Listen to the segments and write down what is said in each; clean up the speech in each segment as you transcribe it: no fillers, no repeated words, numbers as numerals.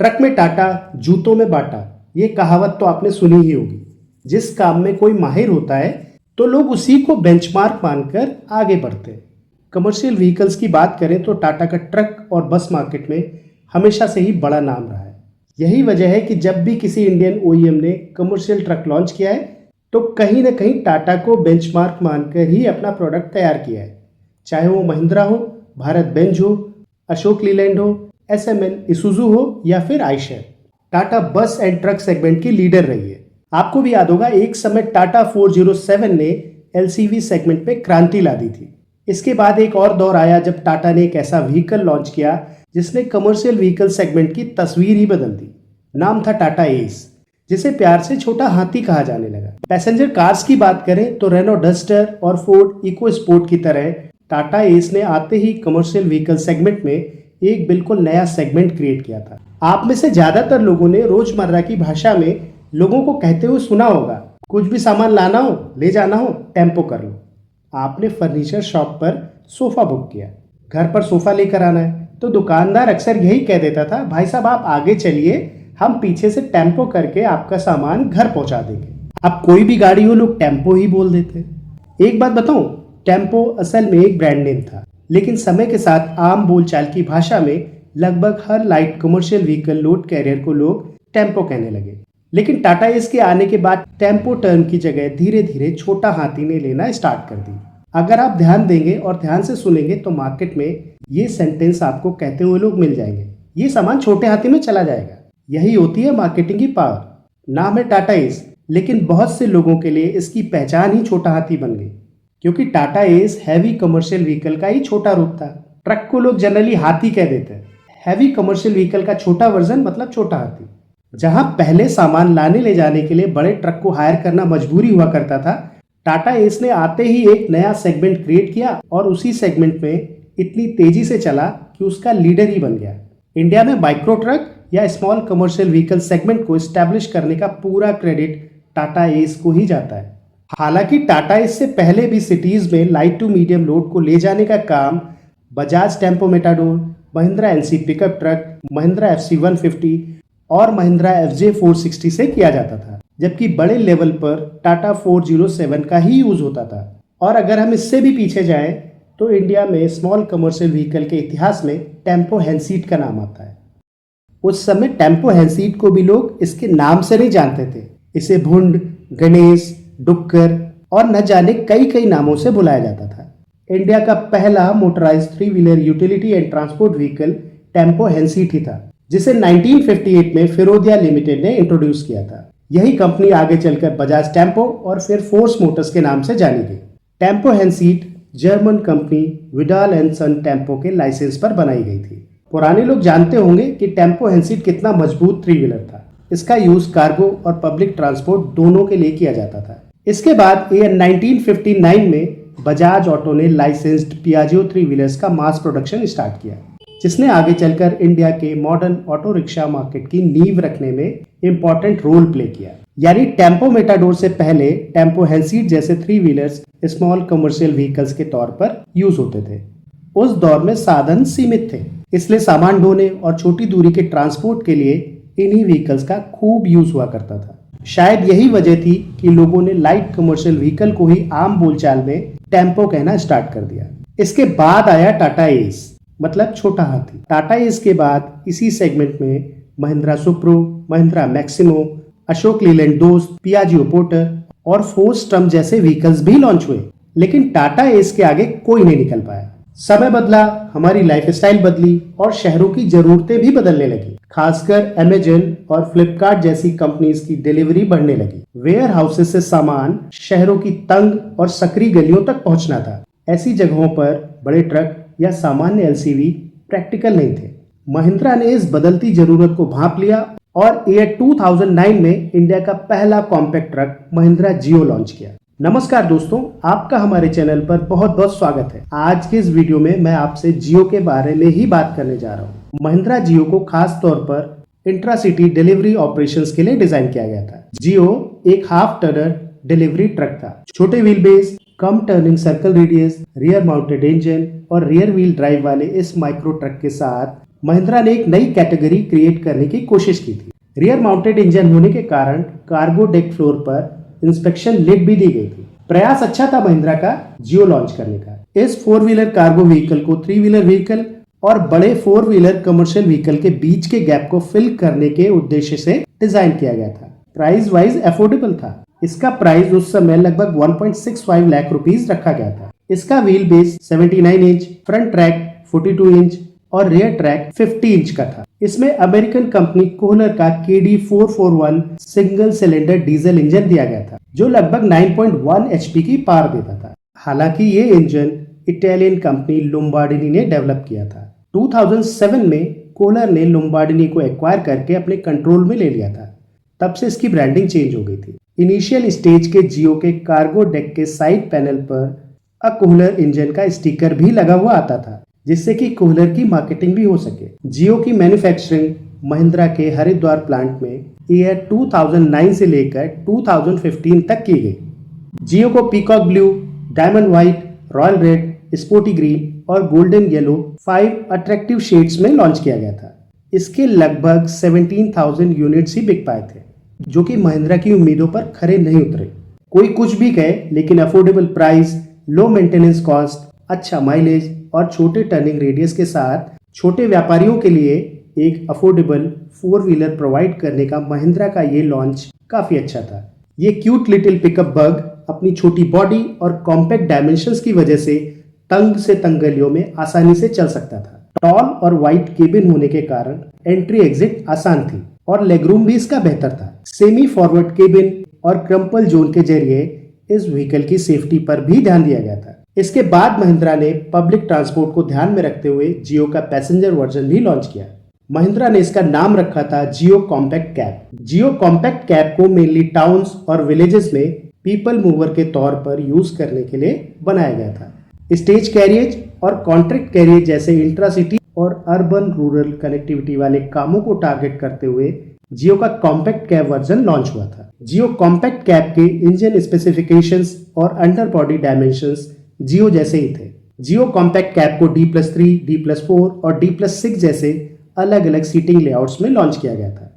Truck में टाटा, जूतों में बाटा, ये कहावत तो आपने सुनी ही होगी। जिस काम में कोई माहिर होता है तो लोग उसी को बेंचमार्क मानकर आगे बढ़ते हैं। कमर्शियल व्हीकल्स की बात करें तो टाटा का ट्रक और बस मार्केट में हमेशा से ही बड़ा नाम रहा है। यही वजह है कि जब भी किसी इंडियन ओईएम ने कमर्शियल ट्रक लॉन्च किया है तो कहीं ना कहीं टाटा को बेंचमार्क मानकर ही अपना प्रोडक्ट तैयार किया है। चाहे वो महिंद्रा हो, भारत बेंज हो, अशोक लीलैंड हो, एसएमएल इसूजू हो या फिर आयशर, टाटा बस एंड ट्रक सेगमेंट की लीडर रही है। आपको भी याद होगा, एक समय टाटा 407 ने एलसीवी सेगमेंट पे क्रांति ला दी थी। इसके बाद एक और दौर आया जब टाटा ने एक ऐसा व्हीकल लॉन्च किया जिसने कमर्शियल व्हीकल सेगमेंट की तस्वीर ही बदल दी। नाम था टाटा एस, जिसे प्यार से छोटा हाथी कहा जाने लगा। पैसेंजर कार्स की बात करें तो रेनो डस्टर और फोर्ड इको स्पोर्ट की तरह टाटा एस ने आते ही कमर्शियल व्हीकल सेगमेंट में एक बिल्कुल नया सेगमेंट क्रिएट किया था। आप में से ज्यादातर लोगों ने रोजमर्रा की भाषा में लोगों को कहते हुए सुना होगा, कुछ भी सामान लाना हो, ले जाना हो, टेम्पो कर लो। आपने फर्नीचर शॉप पर सोफा बुक किया, घर पर सोफा लेकर आना है तो दुकानदार अक्सर यही कह देता था, भाई साहब आप आगे चलिए, हम पीछे से टेम्पो करके आपका सामान घर पहुंचा देंगे। अब कोई भी गाड़ी हो, लोग टेम्पो ही बोल देते। एक बात बताऊं, टेम्पो असल में एक ब्रांड नेम था, लेकिन समय के साथ आम बोलचाल की भाषा में लगभग हर light commercial vehicle load carrier को लोग टेम्पो कहने लगे। लेकिन टाटा एस के आने के बाद टेम्पो टर्म की जगह धीरे धीरे छोटा हाथी ने लेना स्टार्ट कर दी। अगर आप ध्यान देंगे और ध्यान से सुनेंगे तो मार्केट में ये सेंटेंस आपको कहते हुए लोग मिल जाएंगे, ये सामान छोटे हाथी में चला जाएगा। यही होती है मार्केटिंग की पावर। नाम है टाटा एस, लेकिन बहुत से लोगों के लिए इसकी पहचान ही छोटा हाथी बन गई, क्योंकि Tata S heavy commercial vehicle का ही छोटा रूप था। ट्रक को लोग जनरली हाथी कह देते हैं, हैवी कमर्शियल व्हीकल का छोटा वर्जन मतलब छोटा हाथी। जहां पहले सामान लाने ले जाने के लिए बड़े ट्रक को हायर करना मजबूरी हुआ करता था, टाटा एस ने आते ही एक नया सेगमेंट क्रिएट किया और उसी सेगमेंट में इतनी तेजी से चला कि उसका लीडर ही बन गया। इंडिया में माइक्रो ट्रक या स्मॉल कमर्शियल व्हीकल सेगमेंट को एस्टैब्लिश करने का पूरा क्रेडिट टाटा एस को ही जाता है। हालांकि टाटा एस से पहले भी सिटीज में लाइट टू मीडियम लोड को ले जाने का काम Bajaj tempo Matador, Mahindra NC pickup truck, Mahindra FC 150 और महिंद्रा एफजे 460 से किया जाता था, जबकि बड़े लेवल पर टाटा 407 का ही यूज होता था। और अगर हम इससे भी पीछे जाएं तो इंडिया में स्मॉल कमर्शियल व्हीकल के इतिहास में टेम्पो हैंडसीट का नाम आता है। उस समय टेम्पो हैंडसीट को भी लोग इसके नाम से नहीं जानते थे, इसे भुंड, गणेश, डुक्कर और न जाने कई नामों से बुलाया जाता था। इंडिया का पहला motorized 3 wheeler utility and transport vehicle tempo Hanseat ही था, जिसे 1958 में फिरोदिया लिमिटेड ने इंट्रोड्यूस किया था। यही कंपनी आगे चलकर बजाज टेम्पो और फिर फोर्स मोटर्स के नाम से जानी गई। Tempo Hanseat German company Vidal and Son Tempo के लाइसेंस पर बनाई गई थी। पुराने लोग जानते होंगे कि टेम्पो हैंडसीट कितना मजबूत 3 व्हीलर था। इसका यूज कार्गो और पब्लिक ट्रांसपोर्ट दोनों के लिए किया जाता था। इसके बाद 1959 में बजाज ऑटो ने लाइसेंस्ड पियाजियो 3 व्हीलर्स का मास प्रोडक्शन स्टार्ट किया, जिसने आगे चलकर इंडिया के मॉडर्न ऑटो रिक्शा मार्केट की नींव रखने में इंपॉर्टेंट रोल प्ले किया। यानी टेम्पो मेटाडोर से पहले टेम्पो हैंडसीट जैसे 3 व्हीलर्स स्मॉल कमर्शियल व्हीकल्स के तौर पर यूज होते थे। उस दौर में साधन सीमित थे, इसलिए सामान ढोने और छोटी दूरी के ट्रांसपोर्ट के लिए इन्हीं व्हीकल्स का खूब यूज हुआ करता था। शायद यही वजह थी कि लोगों ने लाइट कमर्शियल व्हीकल को ही आम बोलचाल में टेम्पो कहना स्टार्ट कर दिया। इसके बाद आया टाटा एस, मतलब छोटा हाथी। टाटा एस के बाद इसी सेगमेंट में महिंद्रा सुप्रो, महिंद्रा मैक्सिमो, अशोक लीलैंड दोस्त, पियाजियो पोर्टर और फोर्स ट्रम जैसे व्हीकल्स भी लॉन्च हुए, लेकिन टाटा एस के आगे कोई नहीं निकल पाया। समय बदला, हमारी लाइफस्टाइल बदली और शहरों की जरूरतें भी बदलने लगी। खासकर अमेजन और फ्लिपकार्ट जैसी कंपनीज की डिलीवरी बढ़ने लगी। वेयर हाउसेस से सामान शहरों की तंग और सकरी गलियों तक पहुंचना था। ऐसी जगहों पर बड़े ट्रक या सामान्य एलसीवी प्रैक्टिकल नहीं थे। महिंद्रा ने इस बदलती जरूरत को भांप लिया और ईयर 2009 में इंडिया का पहला कॉम्पैक्ट ट्रक महिंद्रा जियो लॉन्च किया। नमस्कार दोस्तों, आपका हमारे चैनल पर बहुत बहुत स्वागत है। आज के इस वीडियो में मैं आपसे जियो के बारे में ही बात करने जा रहा हूँ। महिंद्रा जियो को खास तौर पर इंट्रासिटी डिलीवरी ऑपरेशंस के लिए डिजाइन किया गया था। जियो एक हाफ टनर डिलीवरी ट्रक था। छोटे व्हील बेस, कम turning circle radius, rear mounted engine और रियर व्हील ड्राइव वाले इस माइक्रो ट्रक के साथ महिंद्रा ने एक नई कैटेगरी क्रिएट करने की कोशिश की थी। रियर माउंटेड इंजन होने के कारण कार्गो डेक फ्लोर पर इंस्पेक्शन लिड भी दी गई थी। प्रयास अच्छा था महिंद्रा का जियो लॉन्च करने का। इस 4 व्हीलर कार्गो व्हीकल को 3 व्हीलर व्हीकल और बड़े 4 व्हीलर कमर्शियल व्हीकल के बीच के गैप को फिल करने के उद्देश्य से डिजाइन किया गया था। प्राइस वाइज अफोर्डेबल था। इसका प्राइस उस समय लगभग 1.65 लाख रुपीस रखा गया था। इसका wheel base 79 inch, front track 42 inch और रियर ट्रैक 50 इंच का था। इसमें अमेरिकन कंपनी कोहलर का KD441 single cylinder diesel engine दिया गया था, जो लगभग 9.1 HP की पावर देता था। हालांकि ये इंजन इटालियन कंपनी लोम्बार्डिनी ने डेवलप किया था। 2007 में कोहलर ने लोम्बार्डिनी को एक्वायर करके अपने कंट्रोल में ले लिया था। तब से इसकी ब्रांडिंग चेंज हो गई थी। इनिशियल स्टेज के जियो के कार्गो डेक के साइड पैनल पर कोहलर इंजन का स्टिकर भी लगा हुआ आता था, जिससे कि कोहलर की मार्केटिंग भी हो सके। जियो की मैन्युफैक्चरिंग महिंद्रा के हरिद्वार प्लांट में ईयर 2009 से लेकर 2015 तक की गई। जियो को peacock blue, diamond white, royal red, sporty green और गोल्डन येलो 5 अट्रैक्टिव शेड्स में लॉन्च किया गया था। इसके लगभग 17,000 यूनिट्स ही बिक पाए थे, जो कि महिंद्रा की उम्मीदों पर खरे नहीं उतरे। कोई कुछ भी कहे, लेकिन affordable price, low maintenance cost, अच्छा माइलेज और छोटे टर्निंग रेडियस के साथ छोटे व्यापारियों के लिए एक अफोर्डेबल 4 व्हीलर प्रोवाइड करने का महिंद्रा का ये लॉन्च काफी अच्छा था। ये क्यूट लिटिल पिकअप बग अपनी छोटी बॉडी और कॉम्पैक्ट डायमेंशंस की वजह से तंग से तंग गलियों में आसानी से चल सकता था। टॉल और वाइड केबिन होने के कारण एंट्री एग्जिट आसान थी और लेगरूम भी इसका बेहतर था। सेमी फॉरवर्ड केबिन और क्रम्पल जोन के जरिए इस व्हीकल की सेफ्टी पर भी ध्यान दिया गया था। इसके बाद महिंद्रा ने पब्लिक ट्रांसपोर्ट को ध्यान में रखते हुए जियो का पैसेंजर वर्जन भी लॉन्च किया। महिंद्रा ने इसका नाम रखा था जियो कॉम्पैक्ट कैब। जियो कॉम्पैक्ट कैब को मेनली टाउन्स और विलेजेस में पीपल मूवर के तौर पर यूज करने के लिए बनाया गया था। स्टेज कैरियज और कॉन्ट्रैक्ट कैरियज जैसे इंट्रासिटी और अर्बन रूरल कनेक्टिविटी वाले कामों को टारगेट करते हुए जियो का कॉम्पैक्ट कैब वर्जन लॉन्च हुआ था। जियो कॉम्पैक्ट कैब के इंजन स्पेसिफिकेशंस और अंडर बॉडी डायमेंशंस जियो जैसे ही थे। जियो कॉम्पैक्ट कैब को D+3, D+4 और D+6 जैसे अलग अलग सीटिंग लेआउट्स में लॉन्च किया गया था।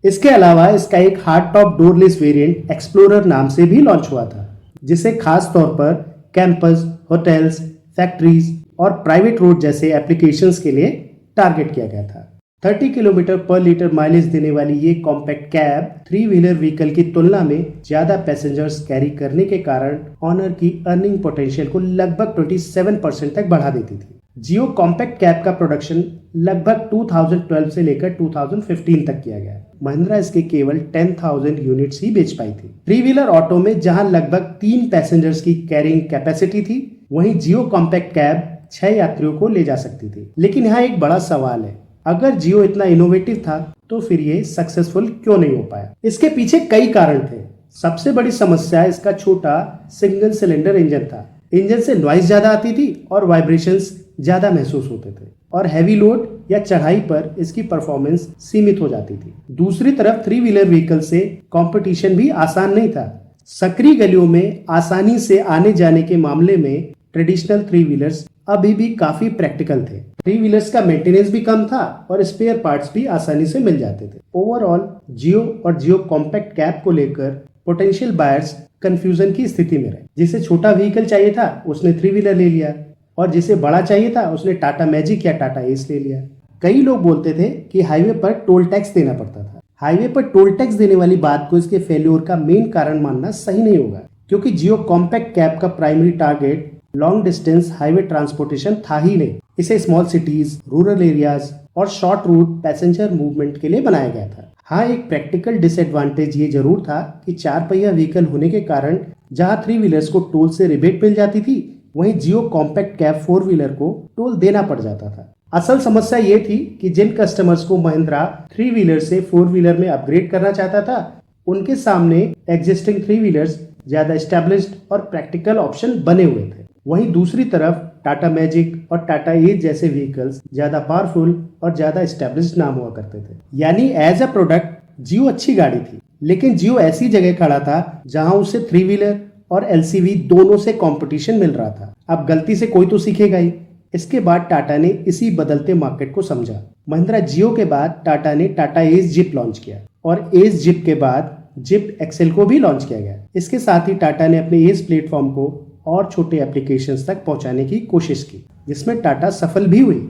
इसके अलावा इसका एक हार्ड टॉप डोरलेस वेरिएंट एक्सप्लोरर नाम से भी लॉन्च हुआ था, जिसे खास तौर पर कैंपस, होटल्स, फैक्ट्रीज और प्राइवेट रोड जैसे एप्लीकेशंस के लिए टारगेट किया गया था। 30 किलोमीटर पर लीटर माइलेज देने वाली ये कॉम्पैक्ट कैब 3 व्हीलर व्हीकल की तुलना में ज्यादा पैसेंजर्स कैरी करने के कारण ऑनर की अर्निंग पोटेंशियल को लगभग 27% तक बढ़ा देती थी। जियो कॉम्पैक्ट कैब का प्रोडक्शन लगभग 2012 से लेकर 2015 तक किया गया। महिंद्रा इसके केवल 10,000 यूनिट्स ही बेच पाई थी। 3 व्हीलर ऑटो में जहां लगभग 3 पैसेंजर्स की कैरिंग कैपेसिटी थी, वहीं जियो कॉम्पैक्ट कैब 6 यात्रियों को ले जा सकती थी। लेकिन यहाँ एक बड़ा सवाल है, अगर जियो इतना इनोवेटिव था तो फिर ये सक्सेसफुल क्यों नहीं हो पाया? इसके पीछे कई कारण थे। सबसे बड़ी समस्या इसका छोटा सिंगल सिलेंडर इंजन था। इंजन से नॉइज ज्यादा आती थी और वाइब्रेशंस ज्यादा महसूस होते थे, और हैवी लोड या चढ़ाई पर इसकी परफॉर्मेंस सीमित हो जाती थी। दूसरी तरफ 3 व्हीलर व्हीकल से कंपटीशन भी आसान नहीं था। सकरी गलियों में आसानी से आने जाने के मामले में ट्रेडिशनल 3 व्हीलर्स अभी भी काफी प्रैक्टिकल थे। 3 व्हीलर्स का मेंटेनेंस भी कम था और स्पेयर पार्ट्स भी आसानी से मिल जाते थे। ओवरऑल जियो और जियो कॉम्पैक्ट कैब को लेकर पोटेंशियल बायर्स कंफ्यूजन की स्थिति में रहे। जिसे छोटा व्हीकल चाहिए था उसने 3 व्हीलर ले लिया, और जिसे बड़ा चाहिए था उसने टाटा मैजिक या टाटा एस ले लिया। कई लोग बोलते थे कि हाईवे पर टोल टैक्स देना पड़ता था। हाईवे पर टोल टैक्स देने वाली बात को इसके फेल्योर का मेन कारण मानना सही नहीं होगा, क्योंकि जियो कॉम्पैक्ट कैब का primary target long distance highway transportation था ही नहीं। इसे स्मॉल सिटीज, रूरल एरियाज और शॉर्ट रूट पैसेंजर मूवमेंट के लिए बनाया गया था। हाँ, एक प्रैक्टिकल डिसएडवांटेज ये जरूर था कि 4 पहिया व्हीकल होने के कारण जहां 3 व्हीलर्स को टोल से रिबेट मिल जाती थी, वहीं जियो कॉम्पैक्ट कैब 4 व्हीलर को टोल देना पड़ जाता था। असल समस्या ये थी कि जिन कस्टमर्स को महिंद्रा 3 व्हीलर से 4 व्हीलर में अपग्रेड करना चाहता था, उनके सामने एग्जिस्टिंग 3 व्हीलर्स ज्यादा एस्टेब्लिश्ड और प्रैक्टिकल ऑप्शन बने हुए थे। वहीं दूसरी तरफ टाटा मैजिक और टाटा एज जैसे व्हीकल्स ज्यादा पावरफुल और ज्यादा एस्टेब्लिश्ड नाम हुआ करते थे। यानी एज अ प्रोडक्ट जियो अच्छी गाड़ी थी, लेकिन जियो ऐसी जगह खड़ा था जहां उसे 3 व्हीलर और एलसीवी दोनों से कंपटीशन मिल रहा था। अब गलती से कोई तो सीखेगा ही। इसके बाद टाटा ने इसी बदलते मार्केट को समझा। महिंद्रा जियो के बाद टाटा ने टाटा एस जिप लॉन्च किया और एस जिप के बाद जिप एक्सेल को भी लॉन्च किया गया। इसके साथ ही टाटा ने अपने एस प्लेटफॉर्म को और छोटे एप्लीकेशंस तक पहुंचाने की कोशिश की, जिसमें टाटा सफल भी हुई।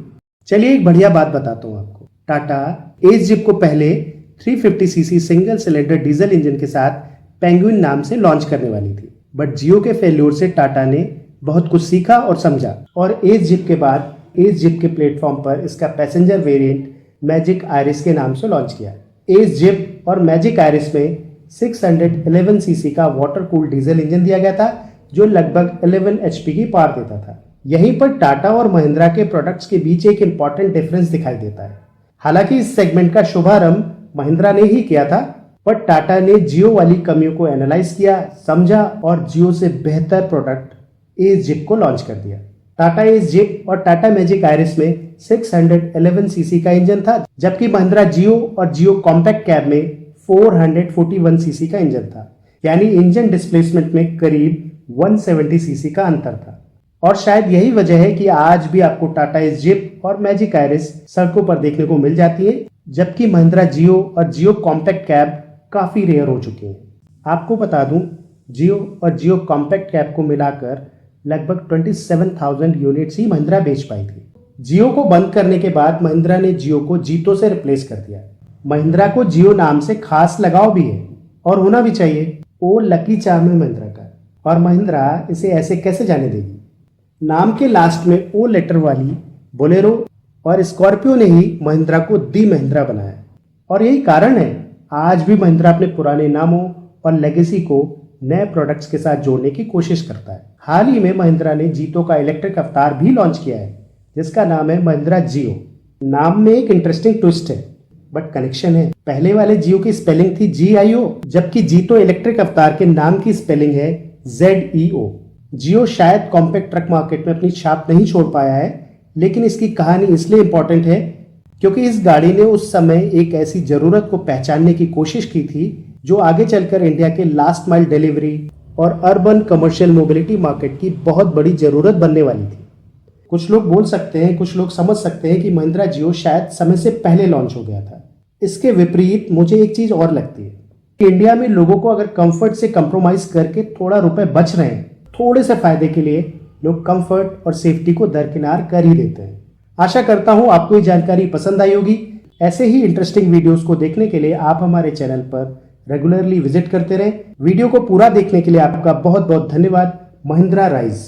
चलिए एक बढ़िया बात बताता हूं आपको। टाटा एस जिप को पहले 350 CC single cylinder diesel engine के साथ पेंगुइन नाम से लॉन्च करने वाली थी, बट जियो के फेल्योर से टाटा ने बहुत कुछ सीखा और समझा और एस जिप के बाद एस जिप के प्लेटफॉर्म पर इसका पैसेंजर वेरिएंट मैजिक आयरिस के नाम से लॉन्च किया। एस जिप और मैजिक आयरिस में 611 सीसी का वाटर कूल डीजल इंजन दिया गया था, जो लगभग 11 एचपी की पावर देता था। यहीं पर टाटा और महिंद्रा के प्रोडक्ट्स के बीच एक इंपॉर्टेंट डिफरेंस दिखाई देता है। हालांकि इस सेगमेंट का शुभारंभ महिंद्रा ने ही किया था, पर टाटा ने जियो वाली कमियों को एनालाइज किया, समझा और जियो से बेहतर प्रोडक्ट एस जिप को लॉन्च कर दिया। टाटा एस जिप और टाटा मैजिक आयरिस में 611 सीसी का इंजन था, जबकि महिंद्रा जियो और जियो कॉम्पैक्ट कैब में 441 सीसी का इंजन था, यानी इंजन डिस्प्लेसमेंट में करीब 170 सीसी का अंतर था। और शायद यही वजह है कि आज भी आपको टाटा एस जिप और मैजिक आयरिस सड़कों पर देखने को मिल जाती है, जबकि महिंद्रा जियो और जियो कॉम्पैक्ट कैब काफी रेयर हो चुकी हैं। आपको बता दूं, जियो और जियो कॉम्पैक्ट कैब को मिलाकर लगभग 27,000 यूनिट्स ही महिंद्रा बेच पाई थी। जियो को बंद करने के बाद महिंद्रा ने जियो को जीतो से रिप्लेस कर दिया। महिंद्रा को जियो नाम से खास लगाव भी है और होना भी चाहिए। ओ लकी चार्म है महिंद्रा का, और महिंद्रा इसे ऐसे कैसे जाने देगी। नाम के लास्ट में ओ लेटर वाली बोलेरो और स्कॉर्पियो ने ही महिंद्रा को दी महिंद्रा बनाया, और यही कारण है आज भी महिंद्रा अपने पुराने नामों और लेगेसी को नए प्रोडक्ट्स के साथ जोड़ने की कोशिश करता है। हाल ही में महिंद्रा ने जीतो का इलेक्ट्रिक अवतार भी लॉन्च किया है, जिसका नाम है महिंद्रा जियो। नाम में एक इंटरेस्टिंग ट्विस्ट है, बट कनेक्शन है। पहले वाले जियो की स्पेलिंग थी GIO, जबकि जीतो इलेक्ट्रिक अवतार के नाम की स्पेलिंग है ZEO। जियो शायद कॉम्पैक्ट ट्रक मार्केट में अपनी छाप नहीं छोड़ पाया है, लेकिन इसकी कहानी इसलिए इंपॉर्टेंट है क्योंकि इस गाड़ी ने उस समय एक ऐसी जरूरत को पहचानने की कोशिश की थी जो आगे चलकर इंडिया के लास्ट माइल डिलीवरी और अर्बन कमर्शियल मोबिलिटी मार्केट की बहुत बड़ी जरूरत बनने वाली थी। कुछ लोग बोल सकते हैं, कुछ लोग समझ सकते हैं कि महिंद्रा जियो शायद समय से पहले लॉन्च हो गया था। इसके विपरीत मुझे एक चीज और लगती है कि इंडिया में लोगों को अगर कंफर्ट से कंप्रोमाइज करके थोड़ा रुपए बच रहे हैं, थोड़े से फायदे के लिए लोग कंफर्ट और सेफ्टी को दरकिनार कर ही देते हैं। आशा करता हूं आपको ये जानकारी पसंद आई होगी। ऐसे ही इंटरेस्टिंग वीडियोस को देखने के लिए आप हमारे चैनल पर रेगुलरली विजिट करते रहें। वीडियो को पूरा देखने के लिए आपका बहुत बहुत धन्यवाद। महिंद्रा राइज।